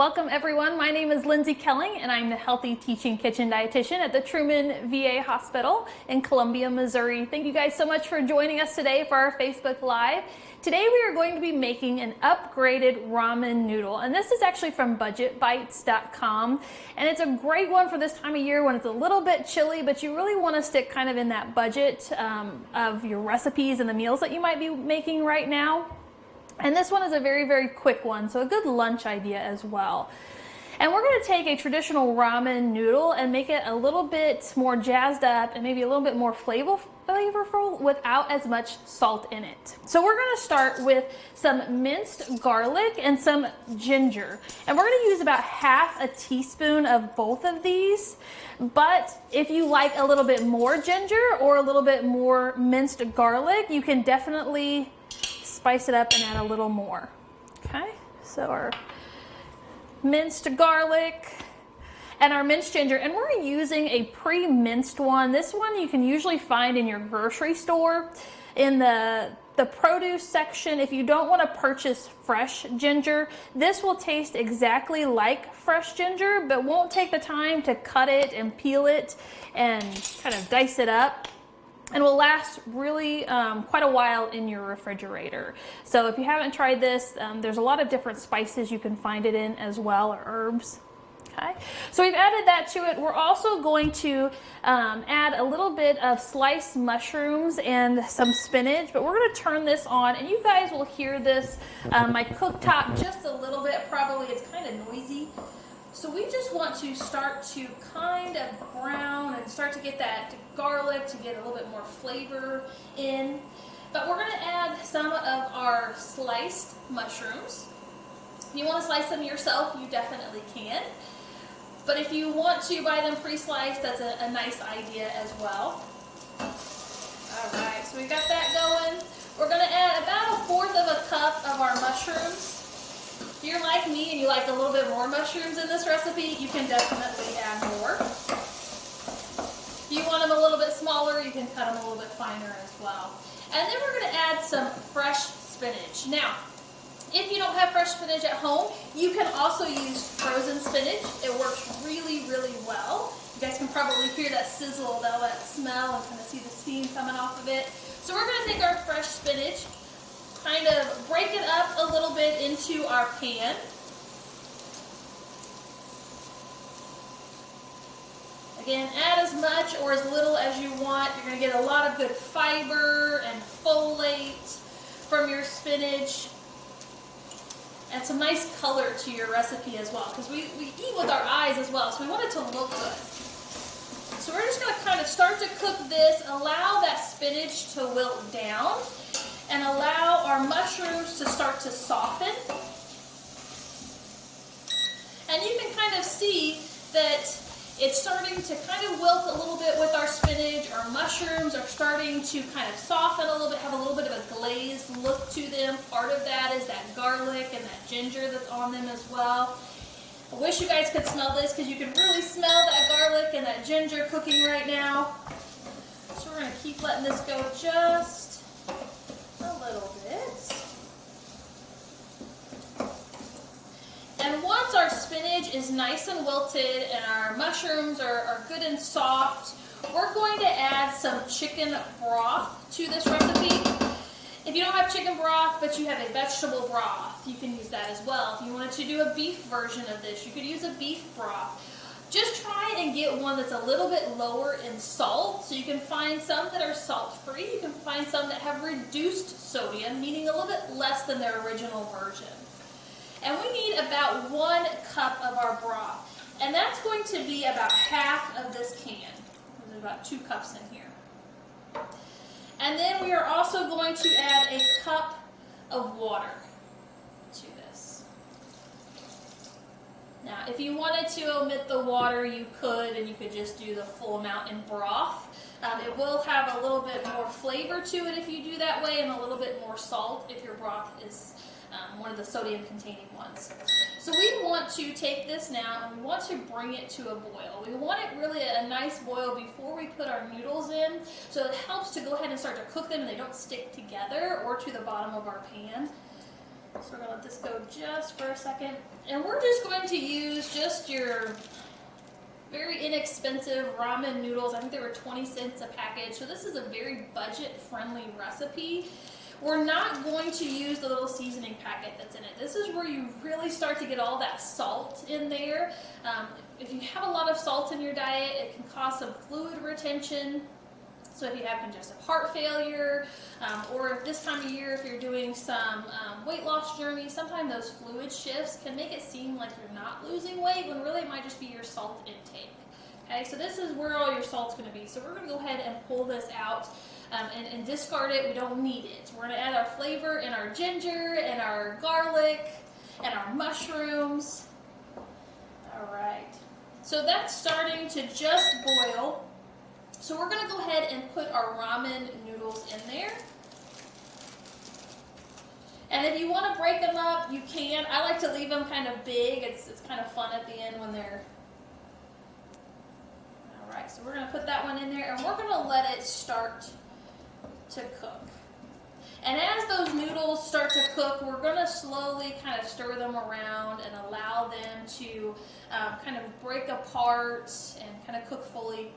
Welcome everyone, my name is Lindsey Koelling and I'm the Healthy Teaching Kitchen Dietitian at the Truman VA Hospital in Columbia, Missouri. Thank you guys so much for joining us today for our Facebook Live. Today we are going to be making an upgraded ramen noodle, and this is actually from budgetbites.com, and it's a great one for this time of year when it's a little bit chilly, but you really want to stick kind of in that budget of your recipes and the meals that you might be making right now. And this one is a very, very quick one, so a good lunch idea as well. And we're going to take a traditional ramen noodle and make it a little bit more jazzed up and maybe a little bit more flavorful without as much salt in it. So we're going to start with some minced garlic and some ginger. And we're going to use about half a teaspoon of both of these. But if you like a little bit more ginger or a little bit more minced garlic, you can definitely spice it up and add a little more. Okay, so our minced garlic and our minced ginger, and we're using a pre-minced one. This one you can usually find in your grocery store in the produce section. If you don't want to purchase fresh ginger, this will taste exactly like fresh ginger, but won't take the time to cut it and peel it and kind of dice it up, and will last really quite a while in your refrigerator. So if you haven't tried this, there's a lot of different spices you can find it in as well, or herbs. Okay, so we've added that to it. We're also going to add a little bit of sliced mushrooms and some spinach, but we're going to turn this on, and you guys will hear this, my cooktop just a little bit, probably. It's kind of noisy. So we just want to start to kind of brown and start to get that garlic to get a little bit more flavor in. But we're going to add some of our sliced mushrooms. If you want to slice them yourself, you definitely can. But if you want to buy them pre-sliced, that's a nice idea as well. Alright, so we've got that going. We're going to add about 1/4 of a cup of our mushrooms. If you're like me and you like a little bit more mushrooms in this recipe, you can definitely add more. If you want them a little bit smaller, you can cut them a little bit finer as well. And then we're going to add some fresh spinach. Now, if you don't have fresh spinach at home, you can also use frozen spinach. It works really, really well. You guys can probably hear that sizzle, that smell, and kind of see the steam coming off of it. So we're going to take our fresh spinach, kind of break it up a little bit into our pan. Again, add as much or as little as you want. You're going to get a lot of good fiber and folate from your spinach. And some nice color to your recipe as well, because we eat with our eyes as well, so we want it to look good. So we're just going to kind of start to cook this, allow that spinach to wilt down, and allow our mushrooms to start to soften. And you can kind of see that it's starting to kind of wilt a little bit with our spinach. Our mushrooms are starting to kind of soften a little bit, have a little bit of a glazed look to them. Part of that is that garlic and that ginger that's on them as well. I wish you guys could smell this, because you can really smell that garlic and that ginger cooking right now. So we're going to keep letting this go just a little bit. And once our spinach is nice and wilted and our mushrooms are good and soft, we're going to add some chicken broth to this recipe. If you don't have chicken broth, but you have a vegetable broth, you can use that as well. If you wanted to do a beef version of this, you could use a beef broth. Just try and get one that's a little bit lower in salt. So you can find some that are salt-free. You can find some that have reduced sodium, meaning a little bit less than their original version. And we need about 1 cup of our broth. And that's going to be about half of this can. There's about 2 cups in here. And then we are also going to add a cup of water to this. Now, if you wanted to omit the water, you could, and you could just do the full amount in broth. It will have a little bit more flavor to it if you do that way, and a little bit more salt if your broth is one of the sodium-containing ones. So we want to take this now and we want to bring it to a boil. We want it really a nice boil before we put our noodles in, so it helps to go ahead and start to cook them and they don't stick together or to the bottom of our pan. So we're gonna let this go just for a second. And we're just going to use just your very inexpensive ramen noodles. I think they were 20 cents a package. So this is a very budget-friendly recipe. We're not going to use the little seasoning packet that's in it. This is where you really start to get all that salt in there. If you have a lot of salt in your diet, it can cause some fluid retention. So if you have congestive heart failure, or if this time of year, if you're doing some weight loss journey, sometimes those fluid shifts can make it seem like you're not losing weight when really it might just be your salt intake. Okay, so this is where all your salt's going to be. So we're going to go ahead and pull this out and discard it. We don't need it. We're going to add our flavor and our ginger and our garlic and our mushrooms. All right. So that's starting to just boil. So we're going to go ahead and put our ramen noodles in there. And if you want to break them up, you can. I like to leave them kind of big. It's kind of fun at the end when they're... All right, so we're going to put that one in there, and we're going to let it start to cook. And as those noodles start to cook, we're going to slowly kind of stir them around and allow them to kind of break apart and kind of cook fully.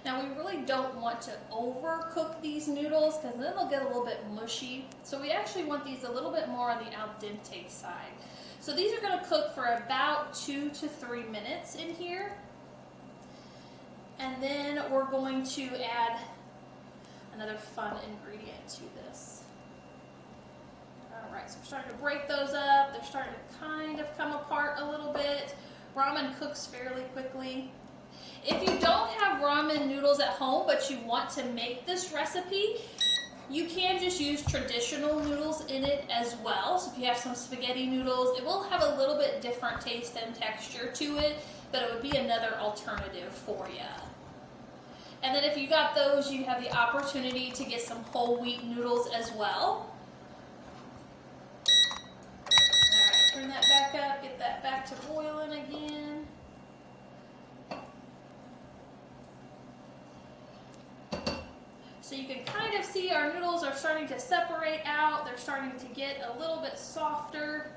Now we really don't want to overcook these noodles because then they'll get a little bit mushy. So we actually want these a little bit more on the al dente side. So these are going to cook for about 2 to 3 minutes in here. And then we're going to add another fun ingredient to this. Alright, so we're starting to break those up. They're starting to kind of come apart a little bit. Ramen cooks fairly quickly. If you don't have ramen noodles at home, but you want to make this recipe, you can just use traditional noodles in it as well. So if you have some spaghetti noodles, it will have a little bit different taste and texture to it, but it would be another alternative for you. And then if you got those, you have the opportunity to get some whole wheat noodles as well. Alright, turn that back up, get that back to boiling again. So you can kind of see our noodles are starting to separate out. They're starting to get a little bit softer.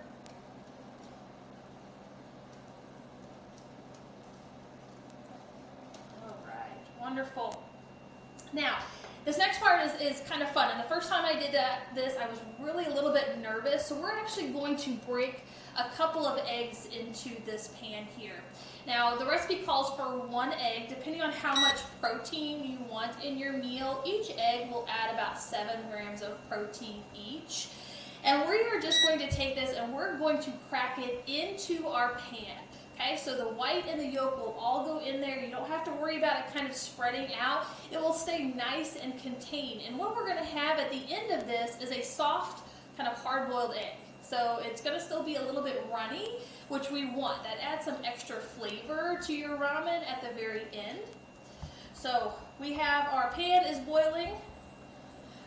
All right, wonderful. Now, this next part is kind of fun. And the first time I did this, I was really a little bit nervous. So we're actually going to break a couple of eggs into this pan here. Now, the recipe calls for 1 egg. Depending on how much protein you want in your meal, each egg will add about 7 grams of protein each. And we are just going to take this and we're going to crack it into our pan. Okay, so the white and the yolk will all go in there. You don't have to worry about it kind of spreading out. It will stay nice and contained. And what we're going to have at the end of this is a soft, kind of hard-boiled egg. So it's going to still be a little bit runny, which we want. That adds some extra flavor to your ramen at the very end. So we have our pan is boiling.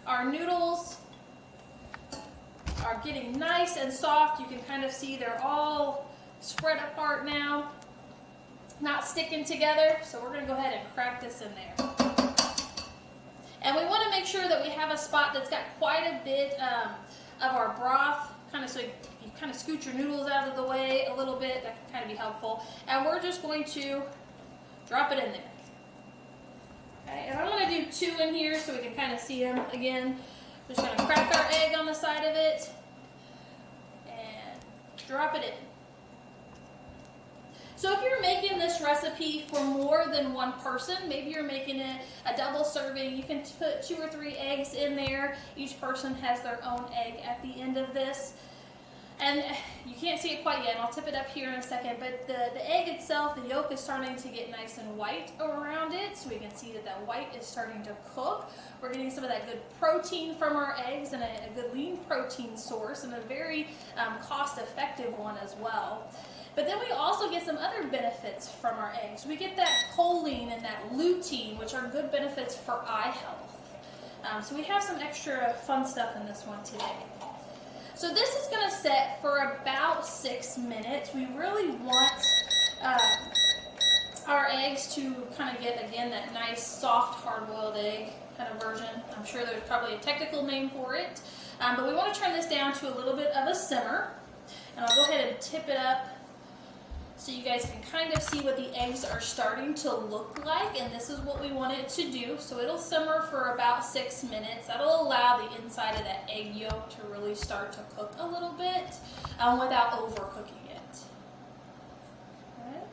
Our noodles are getting nice and soft. You can kind of see they're all spread apart now, not sticking together. So we're going to go ahead and crack this in there. And we want to make sure that we have a spot that's got quite a bit of our broth, kind of so you kind of scoot your noodles out of the way a little bit. That can kind of be helpful. And we're just going to drop it in there. Okay, and I'm going to do 2 in here so we can kind of see them again. Just going to crack our egg on the side of it and drop it in. So if you're making this recipe for more than 1 person, maybe you're making it a double serving, you can put 2 or 3 eggs in there. Each person has their own egg at the end of this. And you can't see it quite yet, and I'll tip it up here in a second, but the egg itself, the yolk is starting to get nice and white around it, so we can see that that white is starting to cook. We're getting some of that good protein from our eggs, and a good lean protein source, and a very cost-effective one as well. But then we also get some other benefits from our eggs. We get that choline and that lutein, which are good benefits for eye health. So we have some extra fun stuff in this one today. So this is going to set for about 6 minutes. We really want our eggs to kind of get, again, that nice, soft, hard-boiled egg kind of version. I'm sure there's probably a technical name for it. But we want to turn this down to a little bit of a simmer. And I'll go ahead and tip it up so you guys can kind of see what the eggs are starting to look like, and this is what we want it to do. So it'll simmer for about 6 minutes. That'll allow the inside of that egg yolk to really start to cook a little bit without overcooking it. Okay.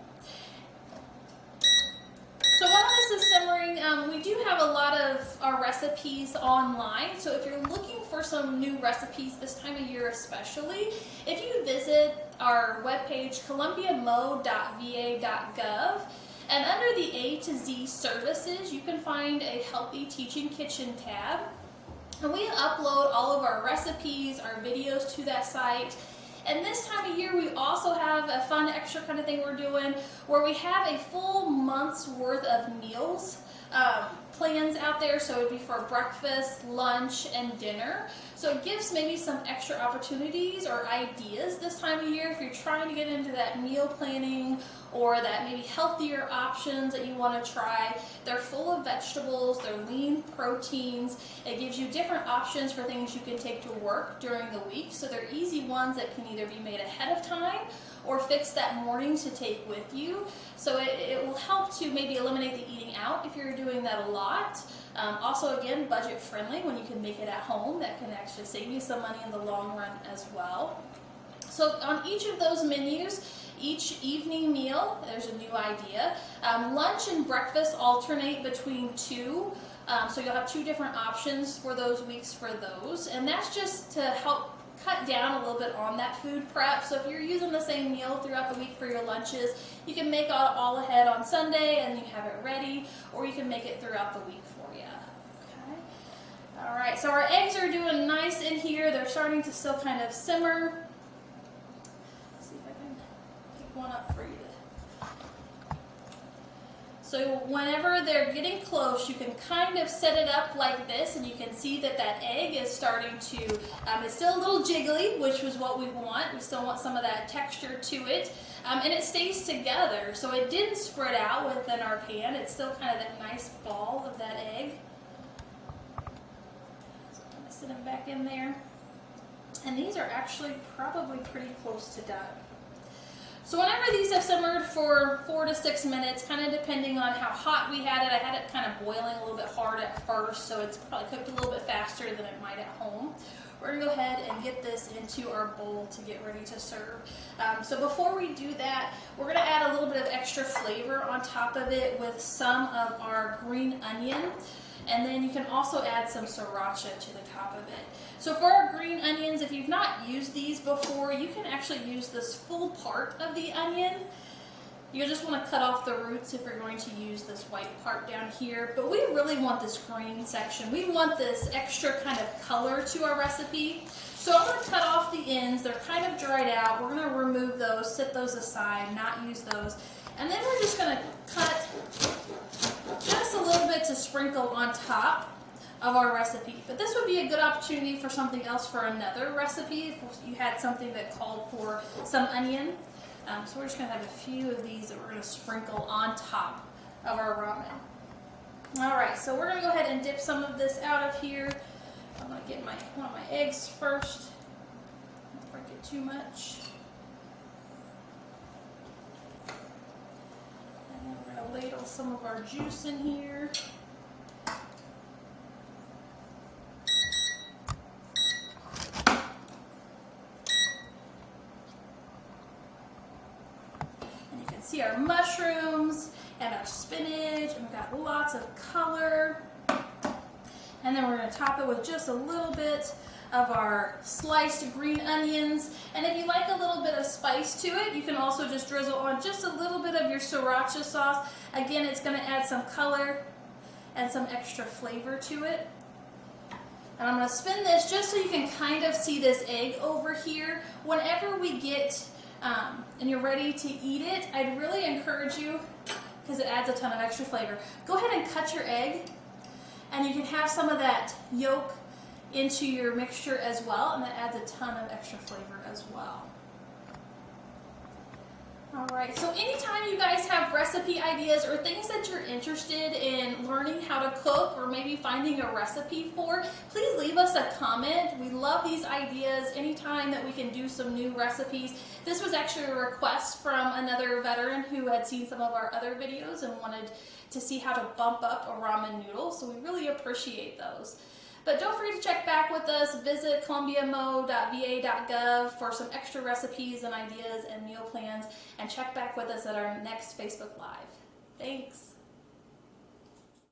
So while this is simmering, we do have a lot of our recipes online. So if you're looking for some new recipes this time of year especially, if you visit our webpage, columbiamo.va.gov, and under the A to Z services, you can find a Healthy Teaching Kitchen tab. And we upload all of our recipes, our videos to that site. And this time of year, we also have a fun extra kind of thing we're doing where we have a full month's worth of meals plans out there. So it would be for breakfast, lunch, and dinner. So it gives maybe some extra opportunities or ideas this time of year if you're trying to get into that meal planning or that maybe healthier options that you want to try. They're full of vegetables, they're lean proteins. It gives you different options for things you can take to work during the week. So they're easy ones that can either be made ahead of time or fix that morning to take with you. So it will help to maybe eliminate the eating out if you're doing that a lot. Also, again, budget friendly when you can make it at home. That can actually save you some money in the long run as well. So on each of those menus, each evening meal, there's a new idea. Lunch and breakfast alternate between two. So you'll have two different options for those weeks for those. And that's just to help cut down a little bit on that food prep. So if you're using the same meal throughout the week for your lunches, you can make it all ahead on Sunday and you have it ready, or you can make it throughout the week for you. Okay. All right, so our eggs are doing nice in here. They're starting to still kind of simmer. Let's see if I can pick one up for you. So whenever they're getting close, you can kind of set it up like this, and you can see that that egg is starting to, it's still a little jiggly, which was what we want. We still want some of that texture to it, and it stays together. So it didn't spread out within our pan. It's still kind of that nice ball of that egg. So I'm going to sit them back in there. And these are actually probably pretty close to done. So whenever these have simmered for 4 to 6 minutes, kind of depending on how hot we had it, I had it kind of boiling a little bit hard at first, so it's probably cooked a little bit faster than it might at home. We're going to go ahead and get this into our bowl to get ready to serve. So before we do that, we're going to add a little bit of extra flavor on top of it with some of our green onion. And then you can also add some sriracha to the top of it. So for our green onions, if you've not used these before, you can actually use this full part of the onion. You just want to cut off the roots if you're going to use this white part down here. But we really want this green section. We want this extra kind of color to our recipe. So I'm going to cut off the ends. They're kind of dried out. We're going to remove those, set those aside, not use those. And then we're just going to cut just a little bit to sprinkle on top of our recipe. But this would be a good opportunity for something else for another recipe if you had something that called for some onion. So we're just going to have a few of these that we're going to sprinkle on top of our ramen. Alright, so we're going to go ahead and dip some of this out of here. I'm going to get one of my eggs first. Don't break it too much. And then we're going to ladle some of our juice in here. See our mushrooms and our spinach, and we've got lots of color. And then we're going to top it with just a little bit of our sliced green onions. And if you like a little bit of spice to it, you can also just drizzle on just a little bit of your sriracha sauce. Again, it's going to add some color and some extra flavor to it. And I'm going to spin this just so you can kind of see this egg over here. Whenever we get and you're ready to eat it, I'd really encourage you, because it adds a ton of extra flavor, go ahead and cut your egg, and you can have some of that yolk into your mixture as well, and that adds a ton of extra flavor as well. All right, so anytime you guys have recipe ideas or things that you're interested in learning how to cook or maybe finding a recipe for, please leave us a comment. We love these ideas anytime that we can do some new recipes. This was actually a request from another veteran who had seen some of our other videos and wanted to see how to bump up a ramen noodle, so we really appreciate those. But don't forget to check back with us. Visit columbiamo.va.gov for some extra recipes and ideas and meal plans, and check back with us at our next Facebook Live. Thanks.